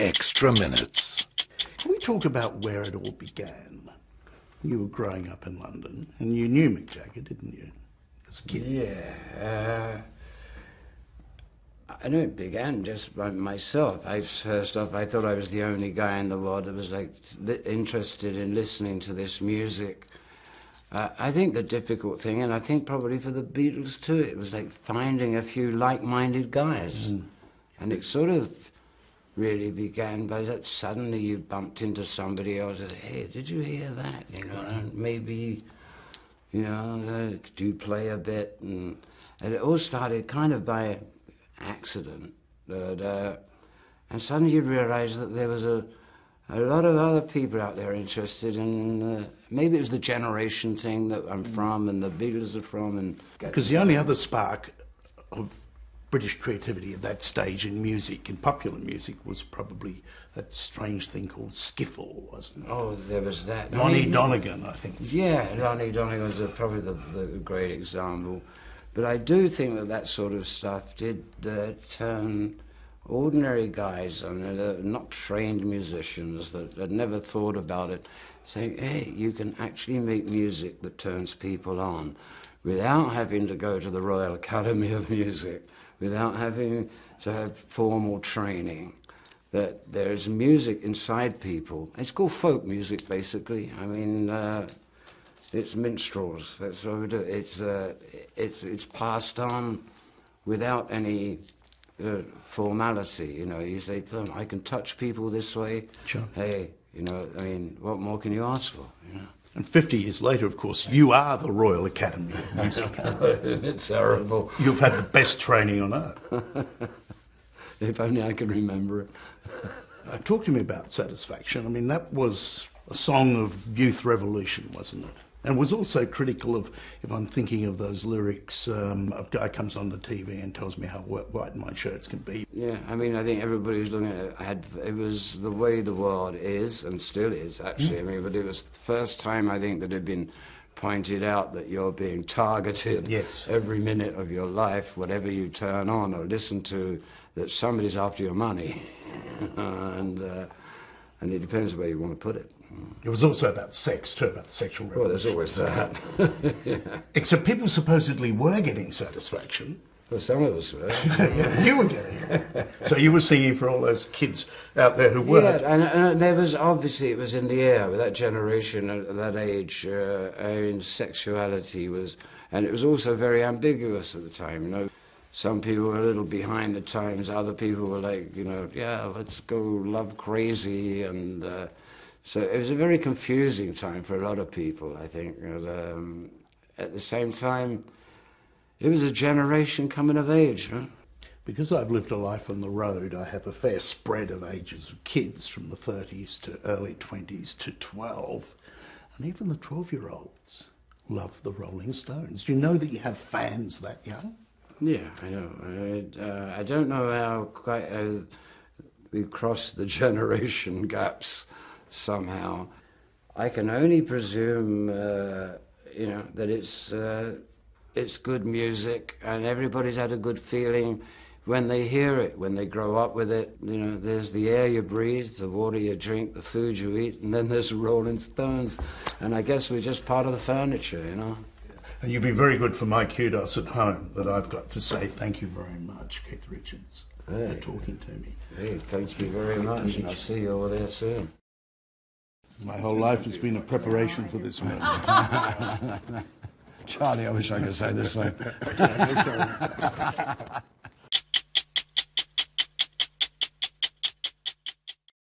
Extra minutes. Can we talk about where it all began? You were growing up in London, and you knew Mick Jagger, didn't you, as a kid? Yeah. I know it began just by myself. First off, I thought I was the only guy in the world that was interested in listening to this music. I think the difficult thing, and I think probably for the Beatles too, it was like finding a few like-minded guys. And it sort of really began by that suddenly you bumped into somebody else and said, hey, did you hear that? You know, and maybe, you know, do you play a bit? And it all started kind of by accident. And suddenly you realize that there was a lot of other people out there interested in, maybe it was the generation thing that I'm from and the Beatles are from. Because the only other spark of British creativity at that stage in music, in popular music, was probably that strange thing called skiffle, wasn't it? Oh, there was that. Lonnie Donegan, I think. Yeah, Lonnie Donegan was probably the great example. But I do think that sort of stuff did turn ordinary guys, not trained musicians that had never thought about it, saying, hey, you can actually make music that turns people on without having to go to the Royal Academy of Music, without having to have formal training, that there's music inside people. It's called folk music, basically. I mean, it's minstrels, that's what we do. It's passed on without any formality, you know. You say, I can touch people this way. Sure. Hey, you know, I mean, what more can you ask for, you know? And 50 years later, of course, you are the Royal Academy of Music. It's terrible. You've had the best training on earth. If only I can remember it. Talk to me about Satisfaction. I mean, that was a song of youth revolution, wasn't it? And was also critical of, if I'm thinking of those lyrics, a guy comes on the TV and tells me how white my shirts can be. Yeah, I mean, I think everybody's looking at it. It was the way the world is, and still is, actually. I mean, but it was the first time, I think, that it had been pointed out that you're being targeted. Yes. Every minute of your life, whatever you turn on or listen to, that somebody's after your money. and it depends where you want to put it. It was also about sex, too, about sexual revolution. Well, there's always that. Yeah. Except people supposedly were getting satisfaction. Well, some of us were. You were getting it. So you were singing for all those kids out there who were. Yeah, and there was, obviously, it was in the air with that generation at that age. Sexuality was, and it was also very ambiguous at the time, you know. Some people were a little behind the times, other people were like, you know, yeah, let's go love crazy, and so it was a very confusing time for a lot of people, I think. And, at the same time, it was a generation coming of age, huh? Because I've lived a life on the road, I have a fair spread of ages of kids from the 30s to early 20s to 12, and even the 12-year-olds love the Rolling Stones. Do you know that you have fans that young? Yeah, I know. I don't know how quite we crossed the generation gaps somehow. I can only presume, you know, that it's good music, and everybody's had a good feeling when they hear it, when they grow up with it. You know, there's the air you breathe, the water you drink, the food you eat, and then there's the Rolling Stones. And I guess we're just part of the furniture, you know. And you've been very good for my kudos at home, that I've got to say thank you very much, Keith Richards, for talking to me. Hey, thank you very much, and I'll see you over there soon. My whole life has been a preparation for this moment. Charlie, I wish I could say the same.